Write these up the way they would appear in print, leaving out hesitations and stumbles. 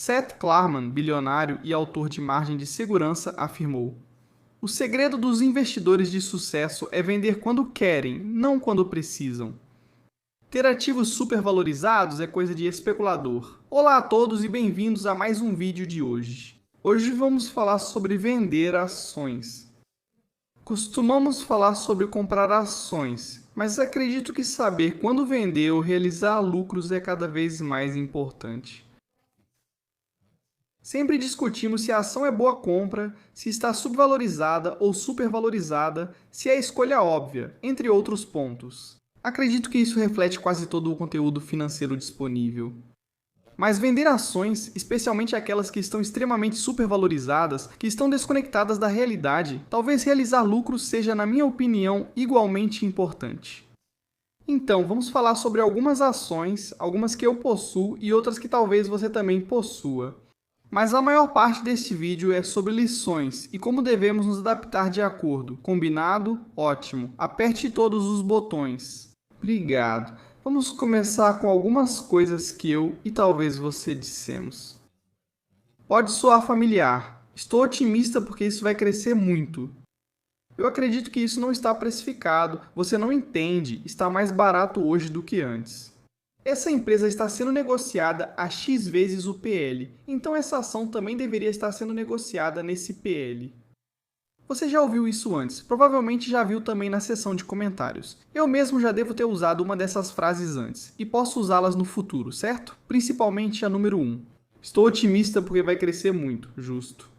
Seth Klarman, bilionário e autor de Margem de Segurança, afirmou: "O segredo dos investidores de sucesso é vender quando querem, não quando precisam. Ter ativos supervalorizados é coisa de especulador." Olá a todos e bem-vindos a mais um vídeo de hoje. Hoje vamos falar sobre vender ações. Costumamos falar sobre comprar ações, mas acredito que saber quando vender ou realizar lucros é cada vez mais importante. Sempre discutimos se a ação é boa compra, se está subvalorizada ou supervalorizada, se é a escolha óbvia, entre outros pontos. Acredito que isso reflete quase todo o conteúdo financeiro disponível. Mas vender ações, especialmente aquelas que estão extremamente supervalorizadas, que estão desconectadas da realidade, talvez realizar lucros seja, na minha opinião, igualmente importante. Então, vamos falar sobre algumas ações, algumas que eu possuo e outras que talvez você também possua. Mas a maior parte deste vídeo é sobre lições e como devemos nos adaptar de acordo. Combinado? Ótimo. Aperte todos os botões. Obrigado. Vamos começar com algumas coisas que eu e talvez você dissemos. Pode soar familiar. Estou otimista porque isso vai crescer muito. Eu acredito que isso não está precificado, você não entende, está mais barato hoje do que antes. Essa empresa está sendo negociada a X vezes o PL, então essa ação também deveria estar sendo negociada nesse PL. Você já ouviu isso antes, provavelmente já viu também na seção de comentários. Eu mesmo já devo ter usado uma dessas frases antes, e posso usá-las no futuro, certo? Principalmente a número 1. Estou otimista porque vai crescer muito, justo.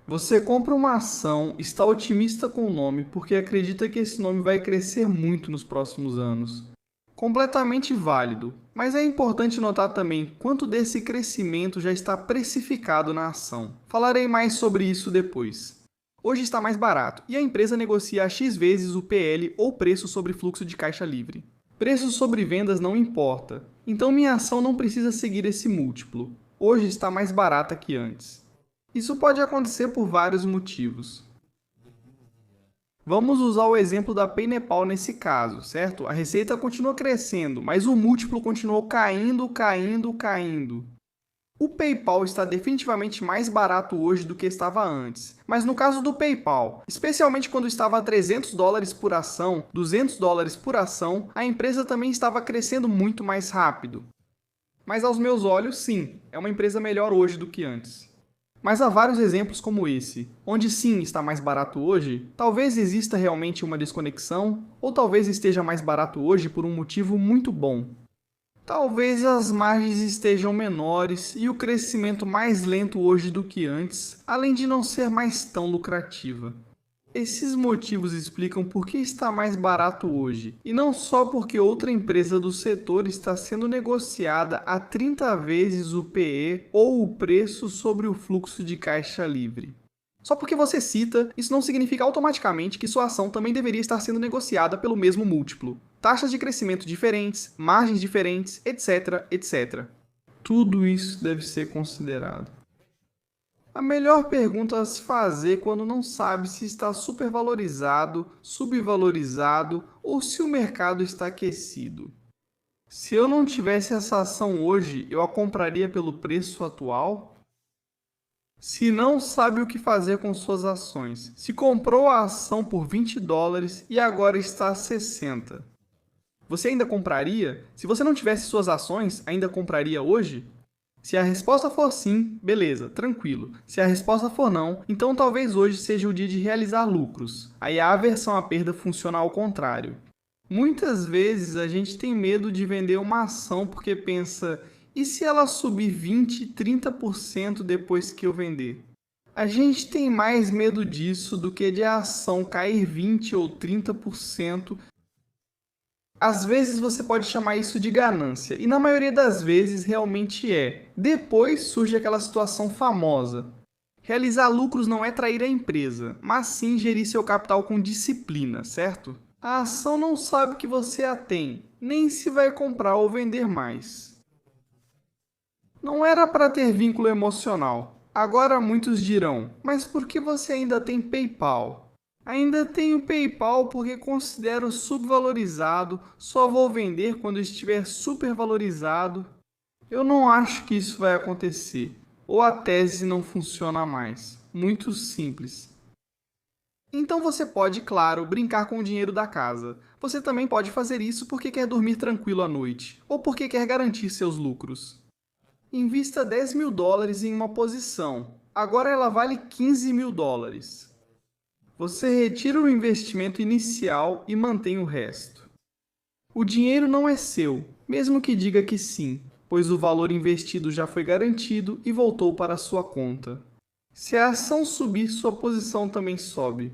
Você compra uma ação, está otimista com o nome porque acredita que esse nome vai crescer muito nos próximos anos. Completamente válido, mas é importante notar também quanto desse crescimento já está precificado na ação. Falarei mais sobre isso depois. Hoje está mais barato e a empresa negocia a X vezes o PL ou preço sobre fluxo de caixa livre. Preço sobre vendas não importa, então minha ação não precisa seguir esse múltiplo. Hoje está mais barata que antes. Isso pode acontecer por vários motivos. Vamos usar o exemplo da PayPal nesse caso, certo? A receita continua crescendo, mas o múltiplo continuou caindo. O PayPal está definitivamente mais barato hoje do que estava antes. Mas no caso do PayPal, especialmente quando estava a $300 por ação, $200 por ação, a empresa também estava crescendo muito mais rápido. Mas aos meus olhos, sim, é uma empresa melhor hoje do que antes. Mas há vários exemplos como esse, onde sim está mais barato hoje, talvez exista realmente uma desconexão, ou talvez esteja mais barato hoje por um motivo muito bom. Talvez as margens estejam menores e o crescimento mais lento hoje do que antes, além de não ser mais tão lucrativa. Esses motivos explicam por que está mais barato hoje, e não só porque outra empresa do setor está sendo negociada a 30 vezes o PE ou o preço sobre o fluxo de caixa livre. Só porque você cita, isso não significa automaticamente que sua ação também deveria estar sendo negociada pelo mesmo múltiplo. Taxas de crescimento diferentes, margens diferentes, etc, etc. Tudo isso deve ser considerado. A melhor pergunta a se fazer quando não sabe se está supervalorizado, subvalorizado ou se o mercado está aquecido. Se eu não tivesse essa ação hoje, eu a compraria pelo preço atual? Se não sabe o que fazer com suas ações, se comprou a ação por $20 e agora está a 60, você ainda compraria? Se você não tivesse suas ações, ainda compraria hoje? Se a resposta for sim, beleza, tranquilo. Se a resposta for não, então talvez hoje seja o dia de realizar lucros. Aí a aversão à perda funciona ao contrário. Muitas vezes a gente tem medo de vender uma ação porque pensa, e se ela subir 20, 30% depois que eu vender? A gente tem mais medo disso do que de a ação cair 20 ou 30%. Às vezes você pode chamar isso de ganância, e na maioria das vezes realmente é. Depois surge aquela situação famosa. Realizar lucros não é trair a empresa, mas sim gerir seu capital com disciplina, certo? A ação não sabe que você a tem, nem se vai comprar ou vender mais. Não era para ter vínculo emocional. Agora muitos dirão, mas por que você ainda tem PayPal? Ainda tenho PayPal porque considero subvalorizado, só vou vender quando estiver supervalorizado. Eu não acho que isso vai acontecer, ou a tese não funciona mais. Muito simples. Então você pode, claro, brincar com o dinheiro da casa. Você também pode fazer isso porque quer dormir tranquilo à noite, ou porque quer garantir seus lucros. Invista 10 mil dólares em uma posição. Agora ela vale 15 mil dólares. Você retira o investimento inicial e mantém o resto. O dinheiro não é seu, mesmo que diga que sim, pois o valor investido já foi garantido e voltou para a sua conta. Se a ação subir, sua posição também sobe.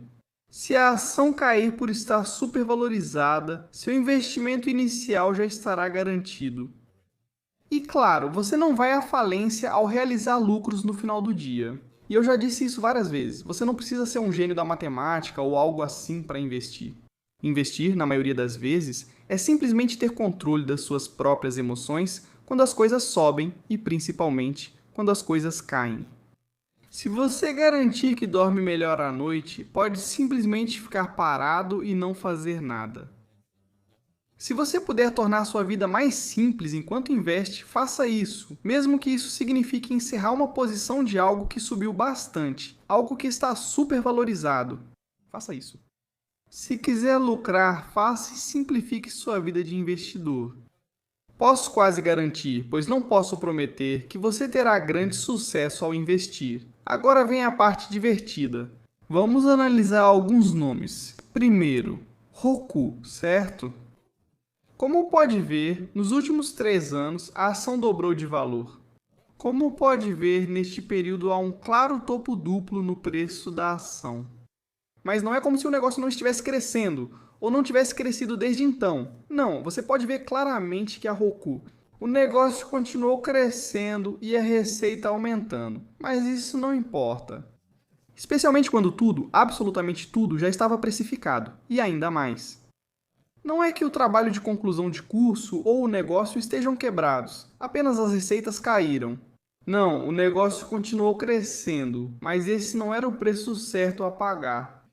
Se a ação cair por estar supervalorizada, seu investimento inicial já estará garantido. E claro, você não vai à falência ao realizar lucros no final do dia. E eu já disse isso várias vezes, você não precisa ser um gênio da matemática ou algo assim para investir. Investir, na maioria das vezes, é simplesmente ter controle das suas próprias emoções quando as coisas sobem e, principalmente, quando as coisas caem. Se você garantir que dorme melhor à noite, pode simplesmente ficar parado e não fazer nada. Se você puder tornar sua vida mais simples enquanto investe, faça isso, mesmo que isso signifique encerrar uma posição de algo que subiu bastante, algo que está super valorizado. Faça isso. Se quiser lucrar, faça e simplifique sua vida de investidor. Posso quase garantir, pois não posso prometer, que você terá grande sucesso ao investir. Agora vem a parte divertida. Vamos analisar alguns nomes. Primeiro, Roku, certo? Como pode ver, nos últimos 3 anos a ação dobrou de valor. Como pode ver, neste período há um claro topo duplo no preço da ação. Mas não é como se o negócio não estivesse crescendo, ou não tivesse crescido desde então. Não, você pode ver claramente que a Roku, o negócio continuou crescendo e a receita aumentando. Mas isso não importa. Especialmente quando tudo, absolutamente tudo, já estava precificado. E ainda mais. Não é que o trabalho de conclusão de curso ou o negócio estejam quebrados, apenas as receitas caíram. Não, o negócio continuou crescendo, mas esse não era o preço certo a pagar.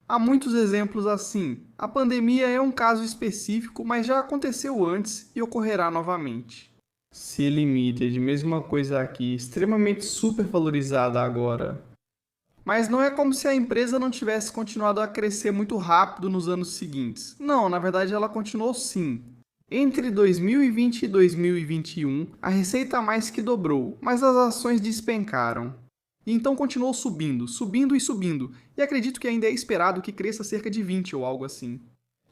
Há muitos exemplos assim. A pandemia é um caso específico, mas já aconteceu antes e ocorrerá novamente. Se Limited, mesma coisa aqui, extremamente supervalorizada agora. Mas não é como se a empresa não tivesse continuado a crescer muito rápido nos anos seguintes. Não, na verdade ela continuou sim. Entre 2020 e 2021, a receita mais que dobrou, mas as ações despencaram. E então continuou subindo, subindo e subindo, e acredito que ainda é esperado que cresça cerca de 20 ou algo assim.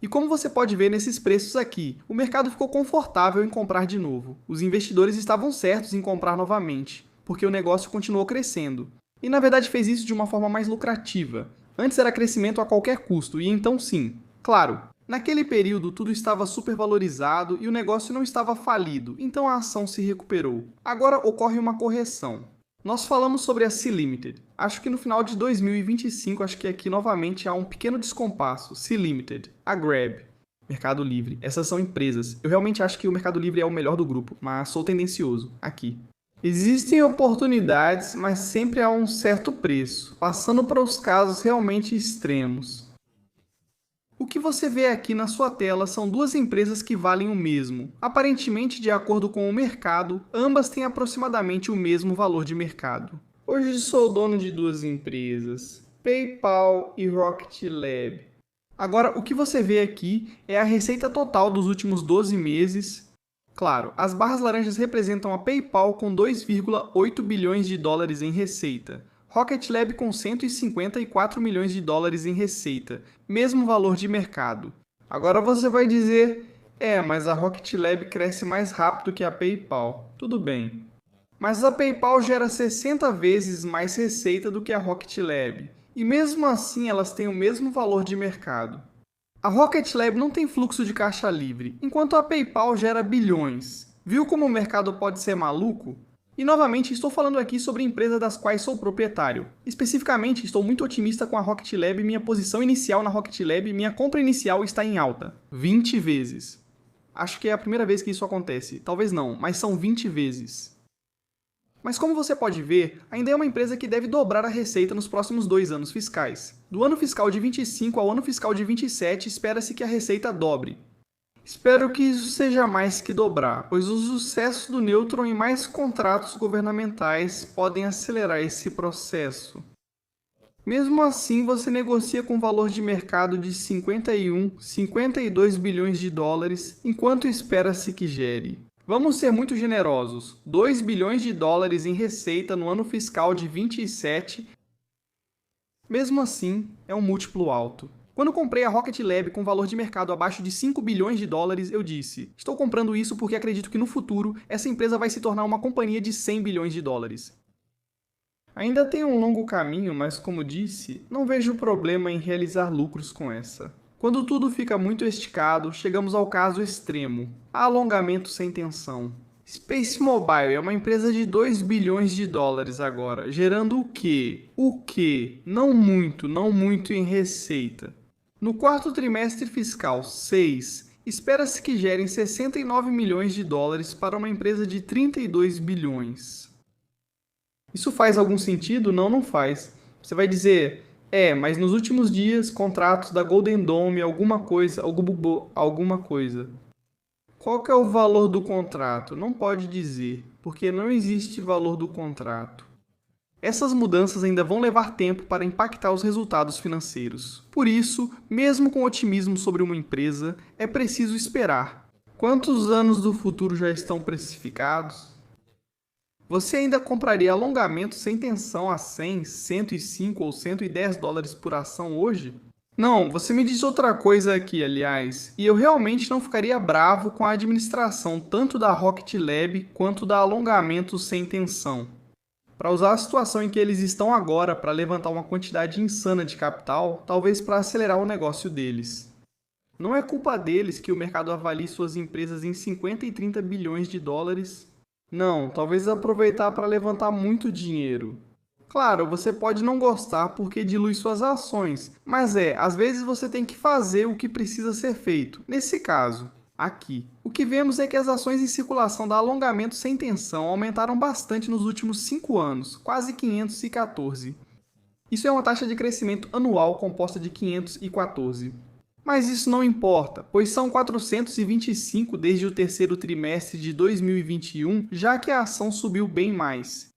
E como você pode ver nesses preços aqui, o mercado ficou confortável em comprar de novo. Os investidores estavam certos em comprar novamente, porque o negócio continuou crescendo. E na verdade fez isso de uma forma mais lucrativa. Antes era crescimento a qualquer custo, e então sim. Claro, naquele período tudo estava supervalorizado e o negócio não estava falido, então a ação se recuperou. Agora ocorre uma correção. Nós falamos sobre a Sea Limited. Acho que no final de 2025, acho que aqui novamente há um pequeno descompasso. Sea Limited, a Grab, Mercado Livre. Essas são empresas. Eu realmente acho que o Mercado Livre é o melhor do grupo, mas sou tendencioso aqui. Existem oportunidades, mas sempre a um certo preço, passando para os casos realmente extremos. O que você vê aqui na sua tela são duas empresas que valem o mesmo. Aparentemente, de acordo com o mercado, ambas têm aproximadamente o mesmo valor de mercado. Hoje sou dono de duas empresas, PayPal e Rocket Lab. Agora, o que você vê aqui é a receita total dos últimos 12 meses. Claro, as barras laranjas representam a PayPal com 2,8 bilhões de dólares em receita. Rocket Lab com 154 milhões de dólares em receita, mesmo valor de mercado. Agora você vai dizer, mas a Rocket Lab cresce mais rápido que a PayPal. Tudo bem. Mas a PayPal gera 60 vezes mais receita do que a Rocket Lab, e mesmo assim elas têm o mesmo valor de mercado. A Rocket Lab não tem fluxo de caixa livre, enquanto a PayPal gera bilhões. Viu como o mercado pode ser maluco? E novamente estou falando aqui sobre empresas das quais sou proprietário. Especificamente, estou muito otimista com a Rocket Lab e minha posição inicial na Rocket Lab, minha compra inicial está em alta. 20 vezes. Acho que é a primeira vez que isso acontece. Talvez não, mas são 20 vezes. Mas como você pode ver, ainda é uma empresa que deve dobrar a receita nos próximos 2 anos fiscais. Do ano fiscal de 25 ao ano fiscal de 27, espera-se que a receita dobre. Espero que isso seja mais que dobrar, pois o sucesso do Neutron e mais contratos governamentais podem acelerar esse processo. Mesmo assim, você negocia com um valor de mercado de 51, 52 bilhões de dólares, enquanto espera-se que gere. Vamos ser muito generosos, 2 bilhões de dólares em receita no ano fiscal de 27. Mesmo assim, é um múltiplo alto. Quando comprei a Rocket Lab com valor de mercado abaixo de 5 bilhões de dólares, eu disse: estou comprando isso porque acredito que no futuro essa empresa vai se tornar uma companhia de 100 bilhões de dólares. Ainda tem um longo caminho, mas como disse, não vejo problema em realizar lucros com essa. Quando tudo fica muito esticado, chegamos ao caso extremo: alongamento sem tensão. Space Mobile é uma empresa de 2 bilhões de dólares agora, gerando o quê? O quê? Não muito em receita. No quarto trimestre fiscal 6, espera-se que gerem 69 milhões de dólares para uma empresa de 32 bilhões. Isso faz algum sentido? Não, não faz. Você vai dizer, mas nos últimos dias, contratos da Golden Dome, alguma coisa. Qual que é o valor do contrato? Não pode dizer, porque não existe valor do contrato. Essas mudanças ainda vão levar tempo para impactar os resultados financeiros. Por isso, mesmo com otimismo sobre uma empresa, é preciso esperar. Quantos anos do futuro já estão precificados? Você ainda compraria alongamento sem tensão a 100, 105 ou 110 dólares por ação hoje? Não, você me diz outra coisa aqui, aliás, e eu realmente não ficaria bravo com a administração tanto da Rocket Lab quanto da alongamento sem tensão. Para usar a situação em que eles estão agora para levantar uma quantidade insana de capital, talvez para acelerar o negócio deles. Não é culpa deles que o mercado avalie suas empresas em 50 e 30 bilhões de dólares. Não, talvez aproveitar para levantar muito dinheiro. Claro, você pode não gostar porque dilui suas ações, mas às vezes você tem que fazer o que precisa ser feito. Nesse caso, aqui, o que vemos é que as ações em circulação da alongamento sem tensão aumentaram bastante nos últimos 5 anos, quase 514. Isso é uma taxa de crescimento anual composta de 514. Mas isso não importa, pois são 425 desde o terceiro trimestre de 2021, já que a ação subiu bem mais.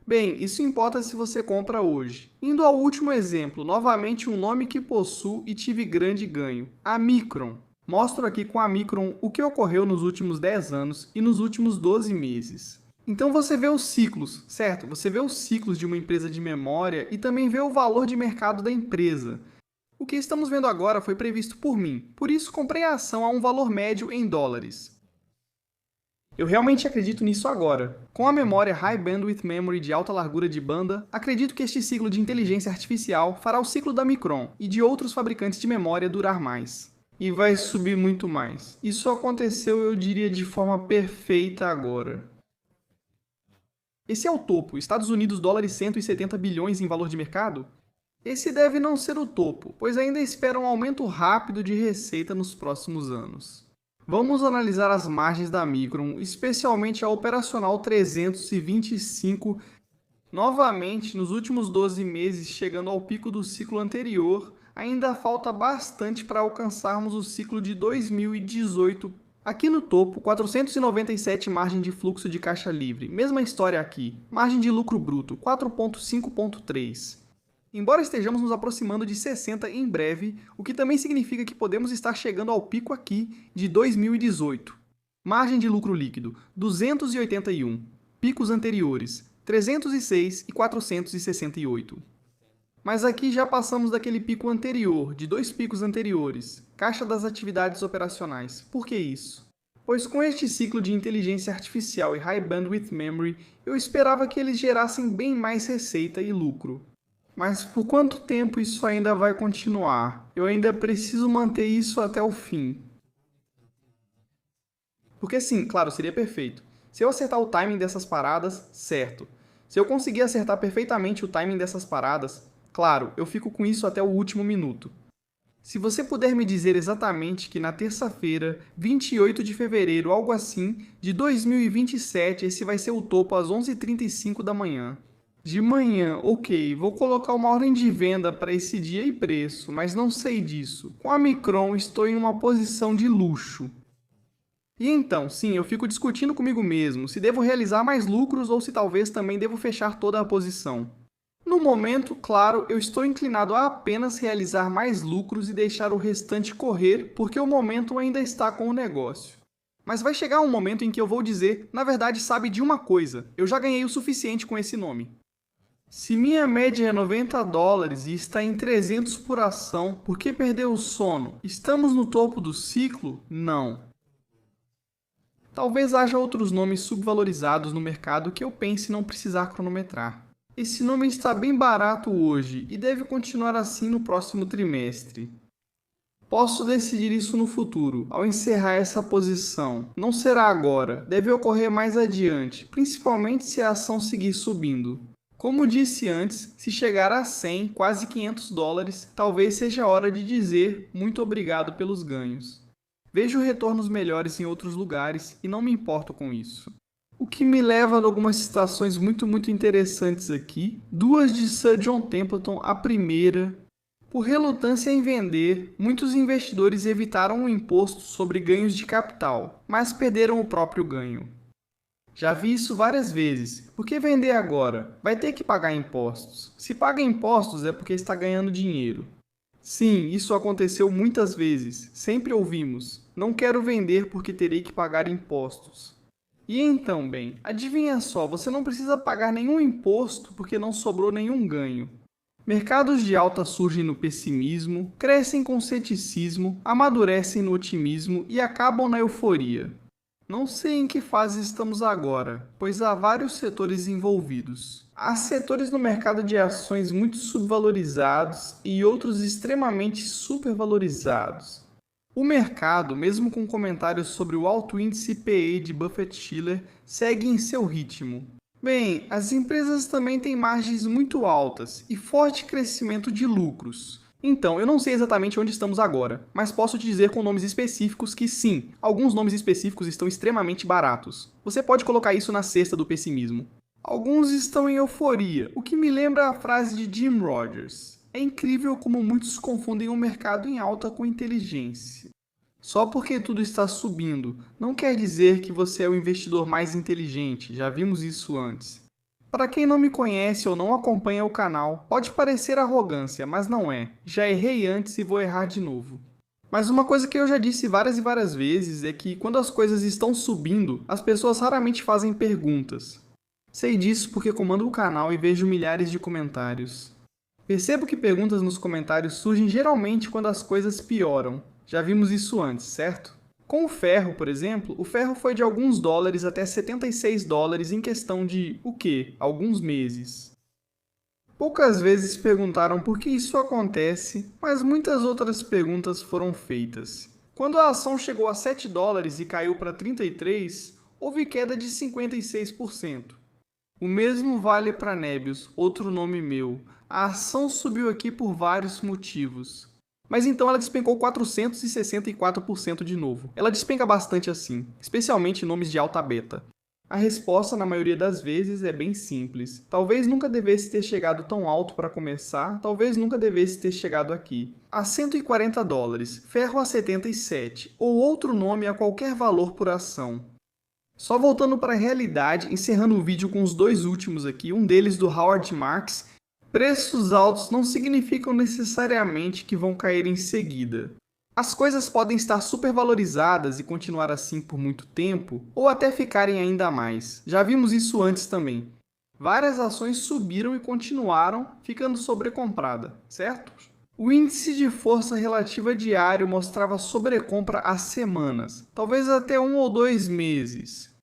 Bem, isso importa se você compra hoje. Indo ao último exemplo, novamente um nome que possuo e tive grande ganho: a Micron. Mostro aqui com a Micron o que ocorreu nos últimos 10 anos e nos últimos 12 meses. Então você vê os ciclos, certo? Você vê os ciclos de uma empresa de memória e também vê o valor de mercado da empresa. O que estamos vendo agora foi previsto por mim, por isso comprei a ação a um valor médio em dólares. Eu realmente acredito nisso agora. Com a memória High Bandwidth Memory de alta largura de banda, acredito que este ciclo de inteligência artificial fará o ciclo da Micron e de outros fabricantes de memória durar mais. E vai subir muito mais. Isso aconteceu, eu diria, de forma perfeita agora. Esse é o topo, Estados Unidos dólares 170 bilhões em valor de mercado? Esse deve não ser o topo, pois ainda espera um aumento rápido de receita nos próximos anos. Vamos analisar as margens da Micron, especialmente a operacional 325, novamente nos últimos 12 meses chegando ao pico do ciclo anterior. Ainda falta bastante para alcançarmos o ciclo de 2018. Aqui no topo, 497 margem de fluxo de caixa livre, mesma história aqui. Margem de lucro bruto, 4.5.3. Embora estejamos nos aproximando de 60 em breve, o que também significa que podemos estar chegando ao pico aqui de 2018. Margem de lucro líquido, 281. Picos anteriores, 306 e 468. Mas aqui já passamos daquele pico anterior, de 2 picos anteriores. Caixa das atividades operacionais. Por que isso? Pois com este ciclo de inteligência artificial e High Bandwidth Memory, eu esperava que eles gerassem bem mais receita e lucro. Mas por quanto tempo isso ainda vai continuar? Eu ainda preciso manter isso até o fim. Porque sim, claro, seria perfeito. Se eu acertar o timing dessas paradas, certo. Se eu conseguir acertar perfeitamente o timing dessas paradas, claro, eu fico com isso até o último minuto. Se você puder me dizer exatamente que na terça-feira, 28 de fevereiro, algo assim, de 2027, esse vai ser o topo às 11h35 da manhã. De manhã, ok, vou colocar uma ordem de venda para esse dia e preço, mas não sei disso. Com a Micron estou em uma posição de luxo. E então, sim, eu fico discutindo comigo mesmo se devo realizar mais lucros ou se talvez também devo fechar toda a posição. No momento, claro, eu estou inclinado a apenas realizar mais lucros e deixar o restante correr, porque o momento ainda está com o negócio. Mas vai chegar um momento em que eu vou dizer, na verdade, sabe de uma coisa, eu já ganhei o suficiente com esse nome. Se minha média é 90 dólares e está em 300 por ação, por que perder o sono? Estamos no topo do ciclo? Não. Talvez haja outros nomes subvalorizados no mercado que eu pense não precisar cronometrar. Esse nome está bem barato hoje e deve continuar assim no próximo trimestre. Posso decidir isso no futuro, ao encerrar essa posição. Não será agora, deve ocorrer mais adiante, principalmente se a ação seguir subindo. Como disse antes, se chegar a 100, quase 500 dólares, talvez seja a hora de dizer muito obrigado pelos ganhos. Vejo retornos melhores em outros lugares e não me importo com isso. O que me leva a algumas citações muito interessantes aqui. Duas de Sir John Templeton, a primeira. Por relutância em vender, muitos investidores evitaram o imposto sobre ganhos de capital, mas perderam o próprio ganho. Já vi isso várias vezes. Por que vender agora? Vai ter que pagar impostos. Se paga impostos é porque está ganhando dinheiro. Sim, isso aconteceu muitas vezes. Sempre ouvimos. Não quero vender porque terei que pagar impostos. E então, bem, adivinha só, você não precisa pagar nenhum imposto porque não sobrou nenhum ganho. Mercados de alta surgem no pessimismo, crescem com ceticismo, amadurecem no otimismo e acabam na euforia. Não sei em que fase estamos agora, pois há vários setores envolvidos. Há setores no mercado de ações muito subvalorizados e outros extremamente supervalorizados. O mercado, mesmo com comentários sobre o alto índice PE de Buffett-Shiller, segue em seu ritmo. Bem, as empresas também têm margens muito altas e forte crescimento de lucros. Então, eu não sei exatamente onde estamos agora, mas posso te dizer com nomes específicos que sim, alguns nomes específicos estão extremamente baratos. Você pode colocar isso na cesta do pessimismo. Alguns estão em euforia, o que me lembra a frase de Jim Rogers. É incrível como muitos confundem o mercado em alta com inteligência. Só porque tudo está subindo, não quer dizer que você é o investidor mais inteligente, já vimos isso antes. Para quem não me conhece ou não acompanha o canal, pode parecer arrogância, mas não é. Já errei antes e vou errar de novo. Mas uma coisa que eu já disse várias e várias vezes é que quando as coisas estão subindo, as pessoas raramente fazem perguntas. Sei disso porque comando o canal e vejo milhares de comentários. Percebo que perguntas nos comentários surgem geralmente quando as coisas pioram. Já vimos isso antes, certo? Com o ferro, por exemplo, o ferro foi de alguns dólares até 76 dólares em questão de, o quê? Alguns meses. Poucas vezes perguntaram por que isso acontece, mas muitas outras perguntas foram feitas. Quando a ação chegou a 7 dólares e caiu para 33, houve queda de 56%. O mesmo vale para Nebius, outro nome meu. A ação subiu aqui por vários motivos. Mas então ela despencou 464% de novo. Ela despenca bastante assim, especialmente nomes de alta beta. A resposta, na maioria das vezes, é bem simples. Talvez nunca devesse ter chegado tão alto para começar, talvez nunca devesse ter chegado aqui. A 140 dólares, ferro a 77, ou outro nome a qualquer valor por ação. Só voltando para a realidade, encerrando o vídeo com os dois últimos aqui, um deles do Howard Marks. Preços altos não significam necessariamente que vão cair em seguida. As coisas podem estar supervalorizadas e continuar assim por muito tempo, ou até ficarem ainda mais. Já vimos isso antes também. Várias ações subiram e continuaram ficando sobrecomprada, certo? O índice de força relativa diário mostrava sobrecompra há semanas, talvez até 1 ou 2 meses.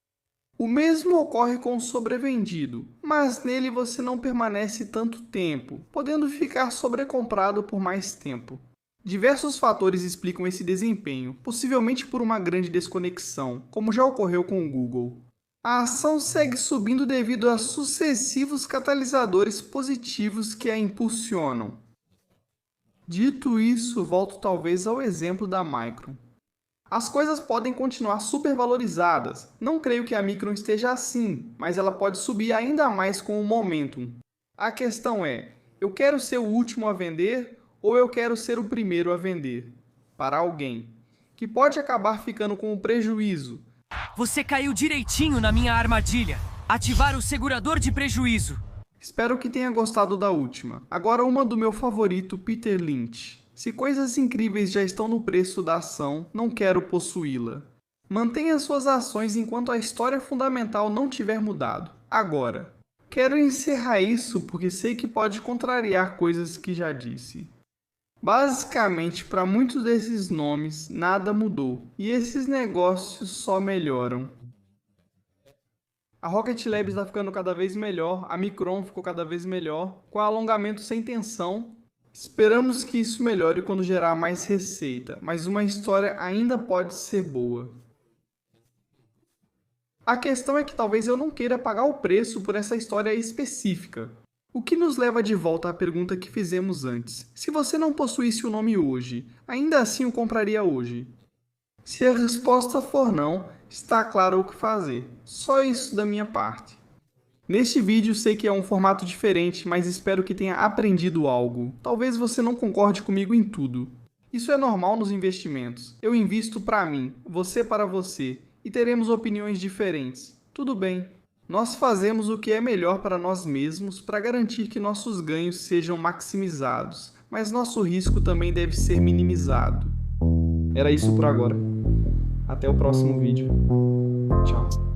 O mesmo ocorre com o sobrevendido, mas nele você não permanece tanto tempo, podendo ficar sobrecomprado por mais tempo. Diversos fatores explicam esse desempenho, possivelmente por uma grande desconexão, como já ocorreu com o Google. A ação segue subindo devido a sucessivos catalisadores positivos que a impulsionam. Dito isso, volto talvez ao exemplo da Micron. As coisas podem continuar supervalorizadas. Não creio que a Micron esteja assim, mas ela pode subir ainda mais com o momentum. A questão é, eu quero ser o último a vender ou eu quero ser o primeiro a vender? Para alguém, que pode acabar ficando com o prejuízo. Você caiu direitinho na minha armadilha. Ativar o segurador de prejuízo. Espero que tenha gostado da última. Agora uma do meu favorito, Peter Lynch. Se coisas incríveis já estão no preço da ação, não quero possuí-la. Mantenha suas ações enquanto a história fundamental não tiver mudado. Agora, quero encerrar isso porque sei que pode contrariar coisas que já disse. Basicamente, para muitos desses nomes, nada mudou, e esses negócios só melhoram. A Rocket Lab está ficando cada vez melhor, a Micron ficou cada vez melhor, com alongamento sem tensão. Esperamos que isso melhore quando gerar mais receita, mas uma história ainda pode ser boa. A questão é que talvez eu não queira pagar o preço por essa história específica. O que nos leva de volta à pergunta que fizemos antes. Se você não possuísse o nome hoje, ainda assim o compraria hoje? Se a resposta for não, está claro o que fazer. Só isso da minha parte. Neste vídeo sei que é um formato diferente, mas espero que tenha aprendido algo. Talvez você não concorde comigo em tudo. Isso é normal nos investimentos. Eu invisto para mim, você para você, e teremos opiniões diferentes. Tudo bem. Nós fazemos o que é melhor para nós mesmos para garantir que nossos ganhos sejam maximizados, mas nosso risco também deve ser minimizado. Era isso por agora. Até o próximo vídeo. Tchau.